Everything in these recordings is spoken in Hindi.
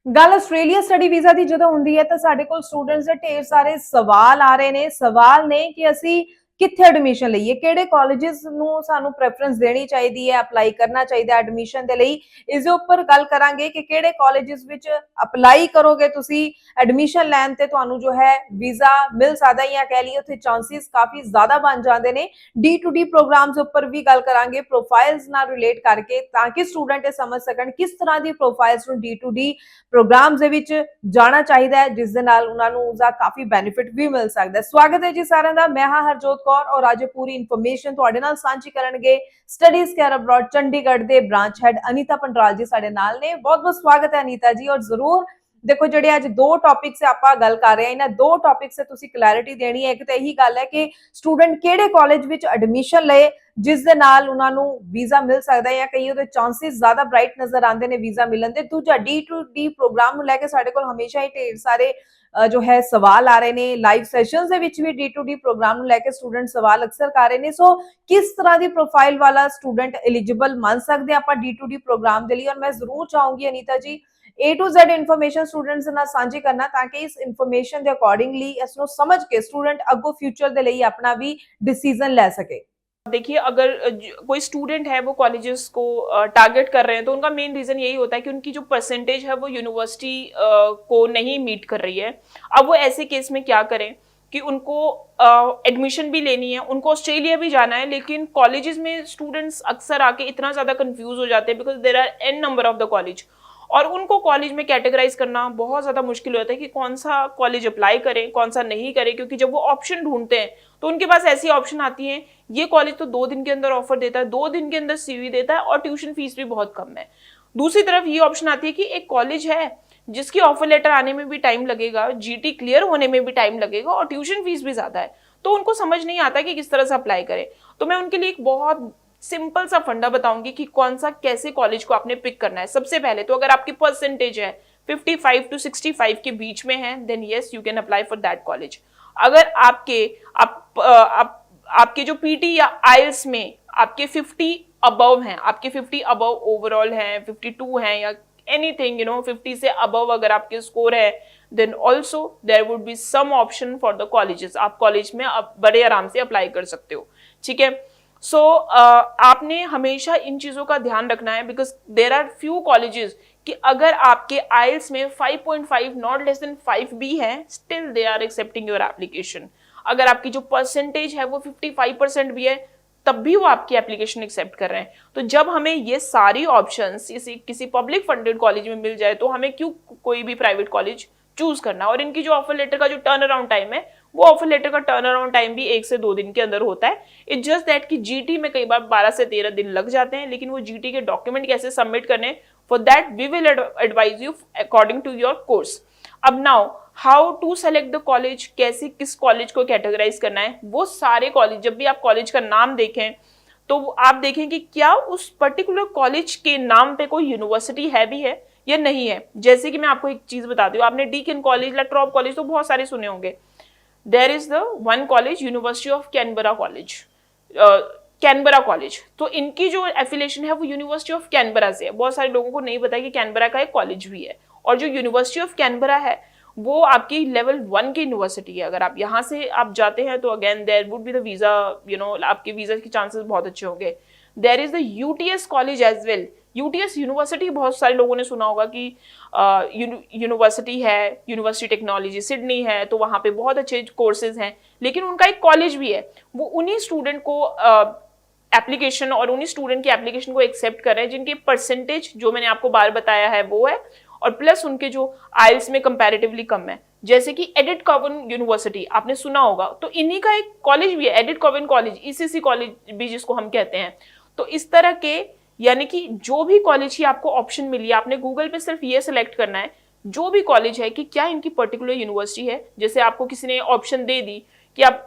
ਗੱਲ ਆਸਟ੍ਰੇਲੀਆ ਸਟੱਡੀ ਵੀਜ਼ਾ ਦੀ ਜਦੋਂ ਹੁੰਦੀ ਹੈ ਤਾਂ ਸਾਡੇ ਕੋਲ ਸਟੂਡੈਂਟਸ ਦੇ ਢੇਰ ਸਾਰੇ ਸਵਾਲ ਆ ਰਹੇ ਨੇ। ਸਵਾਲ ਨੇ ਕਿ ਅਸੀਂ ਕਿੱਥੇ ਐਡਮਿਸ਼ਨ ਲਈਏ, ਕਿਹੜੇ ਕਾਲਜਸ ਨੂੰ ਸਾਨੂੰ ਪ੍ਰੈਫਰੈਂਸ ਦੇਣੀ ਚਾਹੀਦੀ ਹੈ, ਅਪਲਾਈ ਕਰਨਾ ਚਾਹੀਦਾ ਐਡਮਿਸ਼ਨ ਦੇ ਲਈ। ਇਸ ਦੇ ਉੱਪਰ ਗੱਲ ਕਰਾਂਗੇ ਕਿ ਕਿਹੜੇ ਕਾਲਜਸ ਵਿੱਚ ਅਪਲਾਈ ਕਰੋਗੇ ਤੁਸੀਂ ਐਡਮਿਸ਼ਨ ਲੈਣ ਤੇ ਤੁਹਾਨੂੰ ਜੋ ਹੈ ਵੀਜ਼ਾ ਮਿਲ ਸਕਦਾ, ਜਾਂ ਕਹਿ ਲਈਏ ਉੱਥੇ ਚਾਂਸਿਸ ਕਾਫੀ ਜ਼ਿਆਦਾ ਬਣ ਜਾਂਦੇ ਨੇ। D2D ਪ੍ਰੋਗਰਾਮਸ ਉੱਪਰ ਵੀ ਗੱਲ ਕਰਾਂਗੇ ਪ੍ਰੋਫਾਈਲਸ ਨਾਲ ਰਿਲੇਟ ਕਰਕੇ, ਤਾਂ ਕਿ ਸਟੂਡੈਂਟ ਇਹ ਸਮਝ ਸਕਣ ਕਿਸ ਤਰ੍ਹਾਂ ਦੀ ਪ੍ਰੋਫਾਈਲਸ ਨੂੰ D2D ਪ੍ਰੋਗਰਾਮਸ ਦੇ ਵਿੱਚ ਜਾਣਾ ਚਾਹੀਦਾ ਹੈ, ਜਿਸ ਦੇ ਨਾਲ ਉਹਨਾਂ ਨੂੰ ਉਸਦਾ ਕਾਫੀ ਬੈਨੀਫਿਟ ਵੀ ਮਿਲ ਸਕਦਾ ਹੈ। ਸਵਾਗਤ ਹੈ ਜੀ ਸਾਰਿਆਂ ਦਾ, ਮੈਂ ਹਾਂ ਹਰਜੋਤ ਕੌਰ ਔਰ ਅੱਜ ਪੂਰੀ ਇਨਫੋਰਮੇਸ਼ਨ ਤੁਹਾਡੇ ਨਾਲ ਸਾਂਝੀ ਕਰਨਗੇ ਸਟੱਡੀਜ਼ ਕੇਅਰ ਅਬਰੋਡ ਚੰਡੀਗੜ੍ਹ ਦੇ ਬ੍ਰਾਂਚ ਹੈਡ ਅਨੀਤਾ ਪੰਡਰਾਲ ਜੀ ਸਾਡੇ ਨਾਲ ਨੇ। ਬਹੁਤ ਬਹੁਤ ਸਵਾਗਤ ਹੈ ਅਨੀਤਾ ਜੀ। ਔਰ ਜ਼ਰੂਰ ਦੇਖੋ, ਜਿਹੜੇ ਅੱਜ ਦੋ ਟੌਪਿਕਸ ਆਪਾਂ ਗੱਲ ਕਰ ਰਹੇ ਹਾਂ, ਇਹਨਾਂ ਦੋ ਟੌਪਿਕਸ ਤੇ ਤੁਸੀਂ ਕਲੈਰਿਟੀ ਦੇਣੀ ਹੈ। ਇੱਕ ਤਾਂ ਇਹੀ ਗੱਲ ਹੈ ਕਿ ਸਟੂਡੈਂਟ ਕਿਹੜੇ ਕਾਲਜ ਵਿੱਚ ਐਡਮਿਸ਼ਨ ਲਏ ਜਿਸ ਦੇ ਨਾਲ ਉਹਨਾਂ ਨੂੰ ਵੀਜ਼ਾ ਮਿਲ ਸਕਦਾ ਹੈ, ਜਾਂ ਕਈ ਉਹਦੇ ਚਾਂਸਿਸ ਜ਼ਿਆਦਾ ਬ੍ਰਾਈਟ ਨਜ਼ਰ ਆਉਂਦੇ ਨੇ ਵੀਜ਼ਾ ਮਿਲਣ ਦੇ। ਦੂਜਾ D2D ਪ੍ਰੋਗਰਾਮ ਨੂੰ ਲੈ ਕੇ ਸਾਡੇ ਕੋਲ ਹਮੇਸ਼ਾ ਹੀ ਢੇਰ ਸਾਰੇ ਜੋ ਹੈ ਸਵਾਲ ਆ ਰਹੇ ਨੇ। ਲਾਈਵ ਸੈਸ਼ਨਸ ਦੇ ਵਿੱਚ ਵੀ D2D ਪ੍ਰੋਗਰਾਮ ਨੂੰ ਲੈ ਕੇ ਸਟੂਡੈਂਟ ਸਵਾਲ ਅਕਸਰ ਕਰ ਰਹੇ ਨੇ। ਸੋ ਕਿਸ ਤਰ੍ਹਾਂ ਦੀ ਪ੍ਰੋਫਾਈਲ ਵਾਲਾ ਸਟੂਡੈਂਟ ਐਲੀਜੀਬਲ ਮੰਨ ਸਕਦੇ ਆਪਾਂ D2D ਪ੍ਰੋਗਰਾਮ ਦੇ ਲਈ। ਔਰ ਮੈਂ ਜ਼ਰੂਰ ਚਾਹੂੰਗੀ Anita ji A to Z information students ਨਾਲ ਸਾਂਝੀ ਕਰਨਾ, ਤਾਂ ਕਿ ਇਸ ਇਨਫੋਰਮੇਸ਼ਨ ਦੇ ਅਕੋਰਡਿੰਗਲੀ ਇਸ ਨੂੰ समझ के स्टूडेंट अगो फ्यूचर ਦੇ ਲਈ ਆਪਣਾ ਵੀ डिसीजन ले सके। देखिए, अगर कोई स्टूडेंट है वो कॉलेजेस को टारगेट कर रहे हैं, तो उनका मेन रीजन यही होता है कि उनकी जो परसेंटेज है वो यूनिवर्सिटी को नहीं मीट कर रही है। अब वो ऐसे केस में क्या करें कि उनको एडमिशन भी लेनी है, उनको ऑस्ट्रेलिया भी जाना है, लेकिन कॉलेजेस में स्टूडेंट्स अक्सर आके इतना ज्यादा कंफ्यूज हो जाते हैं because there are an number of the college, और उनको कॉलेज में कैटेगराइज करना बहुत ज़्यादा मुश्किल होता है कि कौन सा कॉलेज अप्लाई करें कौन सा नहीं करें। क्योंकि जब वो ऑप्शन ढूंढते हैं तो उनके पास ऐसी ऑप्शन आती है, ये कॉलेज तो 2 दिन के अंदर ऑफर देता है, 2 दिन के अंदर सीवी देता है और ट्यूशन फीस भी बहुत कम है। दूसरी तरफ ये ऑप्शन आती है कि एक कॉलेज है जिसकी ऑफर लेटर आने में भी टाइम लगेगा, जीटी क्लियर होने में भी टाइम लगेगा और ट्यूशन फीस भी ज्यादा है, तो उनको समझ नहीं आता कि किस तरह से अप्लाई करें। तो मैं उनके लिए एक बहुत सिंपल सा फंडा बताऊंगी कि कौन सा कैसे कॉलेज को आपने पिक करना है। सबसे पहले तो अगर आपकी परसेंटेज है 55 to 65 के बीच में है, then yes you can apply for that college. अगर आपके जो पीटी या आइल्स में आपके 50 अबव हैं, आपके 50 अबव ओवरऑल हैं, 52 हैं या एनीथिंग 50 से अबव अगर आपके स्कोर है, then also there would be some option for the colleges. आप कॉलेज में आप बड़े आराम से अप्लाई कर सकते हो, ठीक है। सो आपने हमेशा इन चीजों का ध्यान रखना है because there are few colleges कि अगर आपके आइल्स में 5.5 नॉट लेस देन 5 भी है, still they are accepting your application. अगर आपकी जो परसेंटेज है वो 55% भी है, तब भी वो आपकी एप्लीकेशन एक्सेप्ट कर रहे हैं। तो जब हमें ये सारी ऑप्शंस किसी पब्लिक फंडेड कॉलेज में मिल जाए तो हमें क्यों कोई भी प्राइवेट कॉलेज चूज करना। और इनकी जो ऑफर लेटर का जो टर्न अराउंड टाइम है, वो ऑफर लेटर का टर्न अराउंड टाइम भी 1 से 2 दिन के अंदर होता है। इट्स जस्ट दैट कि जीटी में कई बार 12 से 13 दिन लग जाते हैं, लेकिन वो जीटी के डॉक्यूमेंट कैसे सबमिट करने, for that we will advise you according to your course. अब now how to select the college, कैसे किस कॉलेज को कैटेगराइज करना है। वो सारे कॉलेज, जब भी आप कॉलेज का नाम देखें तो आप देखें कि क्या उस पर्टिकुलर कॉलेज के नाम पे कोई यूनिवर्सिटी है भी है या नहीं है। जैसे कि मैं आपको एक चीज बताती हूँ, आपने डीकिन कॉलेज, लट्रॉप कॉलेज तो बहुत सारे सुने होंगे। There is the one college university of Canberra college, Canberra college. तो इनकी जो एफिलिएशन है वो यूनिवर्सिटी ऑफ कैनबरा से है। बहुत सारे लोगों को नहीं पता कि कैनबरा का एक कॉलेज भी है, और जो यूनिवर्सिटी ऑफ कैनबरा है वो आपकी लेवल 1 की यूनिवर्सिटी है। अगर आप यहाँ से आप जाते हैं तो again there would be the visa, आपके वीजा के चांसेस बहुत अच्छे होंगे। There is the UTS college as well. UTS university बहुत सारे लोगों ने सुना होगा कि यूनिवर्सिटी है, यूनिवर्सिटी टेक्नोलॉजी सिडनी है, तो वहाँ पे बहुत अच्छे कोर्सेज हैं, लेकिन उनका एक कॉलेज भी है। वो उन्हीं स्टूडेंट को एप्लीकेशन और उन्हीं स्टूडेंट की एप्लीकेशन को एक्सेप्ट कर रहे हैं जिनकी परसेंटेज जो मैंने आपको बार बताया है वो है, और प्लस उनके जो आइल्स में कंपैरेटिवली कम है। जैसे कि एडिट कॉवन यूनिवर्सिटी आपने सुना होगा, तो इन्हीं का एक कॉलेज भी है, एडिट कॉवन कॉलेज, ईसीसी कॉलेज भी जिसको हम कहते हैं। तो इस तरह के, यानी कि जो भी कॉलेज की आपको ऑप्शन मिली है, आपने गूगल पे सिर्फ ये सिलेक्ट करना है जो भी कॉलेज है कि क्या इनकी पर्टिकुलर यूनिवर्सिटी है। जैसे आपको किसी ने ऑप्शन दे दी कि आप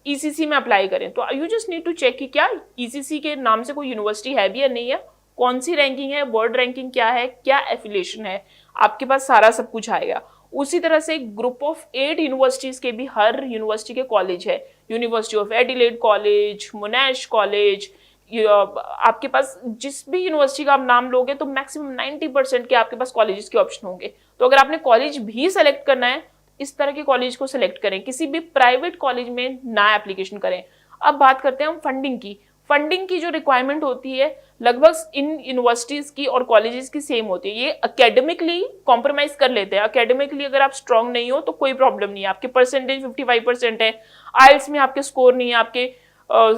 ईसीसी में अप्लाई करें, तो you just need to check कि क्या ईसीसी के नाम से कोई यूनिवर्सिटी है भी या नहीं है, कौन सी रैंकिंग है, वर्ल्ड रैंकिंग क्या है, क्या एफिलिएशन है, आपके पास सारा सब कुछ आएगा। उसी तरह से ग्रुप ऑफ 8 यूनिवर्सिटीज के भी हर यूनिवर्सिटी के कॉलेज है। University of Adelaide college, मोनाश college, आपके पास जिस भी यूनिवर्सिटी का आप नाम लोगे तो मैक्सिमम 90% के आपके पास कॉलेजेस के ऑप्शन होंगे। तो अगर आपने कॉलेज भी सेलेक्ट करना है, इस तरह के कॉलेज को सेलेक्ट करें, किसी भी प्राइवेट कॉलेज में ना एप्लीकेशन करें। अब बात करते हैं हम फंडिंग की। फंडिंग की जो रिक्वायरमेंट होती है लगभग इन यूनिवर्सिटीज की और कॉलेजेस की सेम होती है। ये एकेडमिकली कॉम्प्रोमाइज कर लेते हैं। एकेडमिकली अगर आप स्ट्रांग नहीं हो तो कोई प्रॉब्लम नहीं है, आपके परसेंटेज 55% है, आइल्स में आपके स्कोर नहीं है, आपके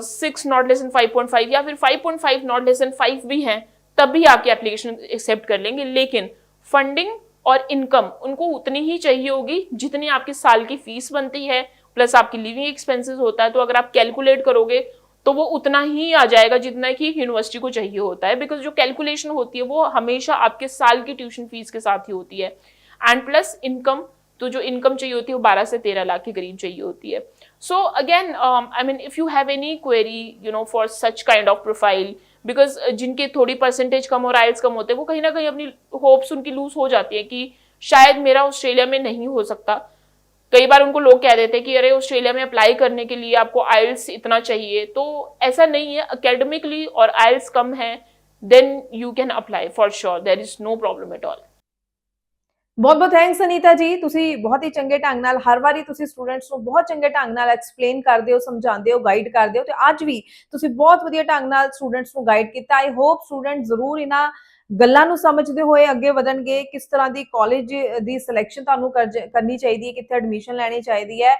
6 नॉट लेस देन 5.5 या फिर 5.5 नॉट लेस देन 5 भी हैं, तब भी आपकी एप्लीकेशन एक्सेप्ट कर लेंगे। लेकिन फंडिंग और इनकम उनको उतनी ही चाहिए होगी जितनी आपकी साल की फीस बनती है, प्लस आपकी लिविंग एक्सपेंसेस होता है। तो अगर आप कैलकुलेट करोगे तो वो उतना ही आ जाएगा जितना कि यूनिवर्सिटी को चाहिए होता है, बिकॉज जो कैलकुलेशन होती है वो हमेशा आपके साल की ट्यूशन फीस के साथ ही होती है। एंड प्लस इनकम, तो जो इनकम चाहिए होती है वो 12 से 13 लाख के करीब चाहिए होती है। So again I mean if you have any query for such kind of profile, because जिनके थोड़ी परसेंटेज कम और आइल्स कम होते हैं वो कहीं ना कहीं अपनी होप्स उनकी लूज हो जाती है कि शायद मेरा ऑस्ट्रेलिया में नहीं हो सकता। कई बार उनको लोग कह देते हैं कि अरे ऑस्ट्रेलिया में अप्लाई करने के लिए आपको आइल्स इतना चाहिए, तो ऐसा नहीं है। एकेडमिकली और आइल्स कम है then you can apply for sure, there is no problem at all. ਬਹੁਤ ਬਹੁਤ ਥੈਂਕਸ ਅਨੀਤਾ ਜੀ, ਤੁਸੀਂ ਬਹੁਤ ਹੀ ਚੰਗੇ ਢੰਗ ਨਾਲ ਹਰ ਵਾਰੀ ਤੁਸੀਂ ਸਟੂਡੈਂਟਸ ਨੂੰ ਬਹੁਤ ਚੰਗੇ ਢੰਗ ਨਾਲ ਐਕਸਪਲੇਨ ਕਰਦੇ ਹੋ, ਸਮਝਾਉਂਦੇ ਹੋ, ਗਾਈਡ ਕਰਦੇ ਹੋ, ਤੇ ਅੱਜ ਵੀ ਤੁਸੀਂ ਬਹੁਤ ਵਧੀਆ ਢੰਗ ਨਾਲ ਸਟੂਡੈਂਟਸ ਨੂੰ ਗਾਈਡ ਕੀਤਾ। ਆਈ ਹੋਪ ਸਟੂਡੈਂਟ ਜ਼ਰੂਰ ਇਹਨਾਂ ਗੱਲਾਂ ਨੂੰ ਸਮਝਦੇ ਹੋਏ ਅੱਗੇ ਵਧਣਗੇ। ਕਿਸ ਤਰ੍ਹਾਂ ਦੀ ਕਾਲਜ ਦੀ ਸਿਲੈਕਸ਼ਨ ਤੁਹਾਨੂੰ ਕਰਨੀ ਚਾਹੀਦੀ ਹੈ, ਕਿੱਥੇ ਐਡਮਿਸ਼ਨ ਲੈਣੀ ਚਾਹੀਦੀ ਹੈ,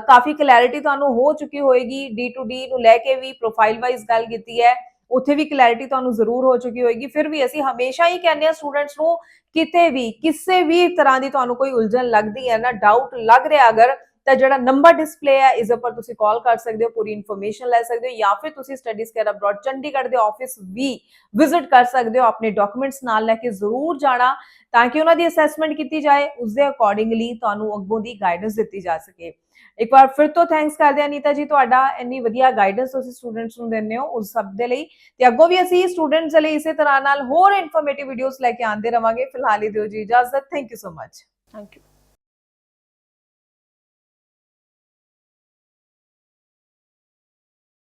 ਕਾਫੀ ਕਲੈਰਿਟੀ ਤੁਹਾਨੂੰ ਹੋ ਚੁੱਕੀ ਹੋਏਗੀ। D2D ਨੂੰ ਲੈ ਕੇ ਵੀ ਪ੍ਰੋਫਾਈਲ ਵਾਈਜ਼ ਗੱਲ ਕੀਤੀ ਹੈ, ਉੱਥੇ ਵੀ ਕਲੈਰਿਟੀ ਤੁਹਾਨੂੰ ਜ਼ਰੂਰ ਹੋ ਚੁੱਕੀ ਹੋਏਗੀ। ਫਿਰ ਵੀ ਅਸੀਂ ਹਮੇਸ਼ਾ ਹੀ ਕਹਿੰਦੇ ਹਾਂ ਸਟੂਡੈਂਟਸ ਨੂੰ, ਕਿਤੇ ਵੀ ਕਿਸੇ ਵੀ ਤਰ੍ਹਾਂ ਦੀ ਤੁਹਾਨੂੰ ਕੋਈ ਉਲਝਣ ਲੱਗਦੀ ਹੈ ਨਾ, ਡਾਊਟ ਲੱਗ ਰਿਹਾ ਅਗਰ, ਤਾਂ ਜਿਹੜਾ ਨੰਬਰ ਡਿਸਪਲੇ ਹੈ ਇਸ ਉੱਪਰ ਤੁਸੀਂ ਕਾਲ ਕਰ ਸਕਦੇ ਹੋ, ਪੂਰੀ ਇਨਫੋਰਮੇਸ਼ਨ ਲੈ ਸਕਦੇ ਹੋ, ਜਾਂ ਫਿਰ ਤੁਸੀਂ ਸਟੱਡੀਜ਼ ਕੇਅਰ ਅਬਰੋਡ ਚੰਡੀਗੜ੍ਹ ਦੇ ਆਫਿਸ ਵੀ ਵਿਜ਼ਿਟ ਕਰ ਸਕਦੇ ਹੋ। ਆਪਣੇ ਡਾਕੂਮੈਂਟਸ ਨਾਲ ਲੈ ਕੇ ਜ਼ਰੂਰ ਜਾਣਾ ਤਾਂ ਕਿ ਉਹਨਾਂ ਦੀ ਅਸੈਸਮੈਂਟ ਕੀਤੀ ਜਾਏ, ਉਸਦੇ ਅਕੋਰਡਿੰਗਲੀ ਤੁਹਾਨੂੰ ਅੱਗੋਂ ਦੀ ਗਾਈਡੈਂਸ ਦਿੱਤੀ ਜਾ ਸਕੇ। ਇੱਕ ਵਾਰ ਫਿਰ ਤੋਂ ਥੈਂਕਸ ਕਰਦੇ ਹਾਂ ਅਨੀਤਾ ਜੀ, ਤੁਹਾਡਾ ਇੰਨੀ ਵਧੀਆ ਗਾਈਡੈਂਸ ਤੁਸੀਂ ਸਟੂਡੈਂਟਸ ਨੂੰ ਦਿੰਦੇ ਹੋ, ਉਸ ਸਭ ਦੇ ਲਈ। ਤੇ ਅੱਗੋਂ ਵੀ ਅਸੀਂ ਸਟੂਡੈਂਟਸ ਦੇ ਲਈ ਇਸੇ ਤਰ੍ਹਾਂ ਨਾਲ ਹੋਰ ਇਨਫੋਰਮੇਟਿਵ ਵੀਡੀਓਜ਼ ਲੈ ਕੇ ਆਉਂਦੇ ਰਵਾਂਗੇ। ਫਿਲਹਾਲ ਹੀ ਦਿਓ ਜੀ ਇਜਾਜ਼ਤ। Thank you so much. Thank you.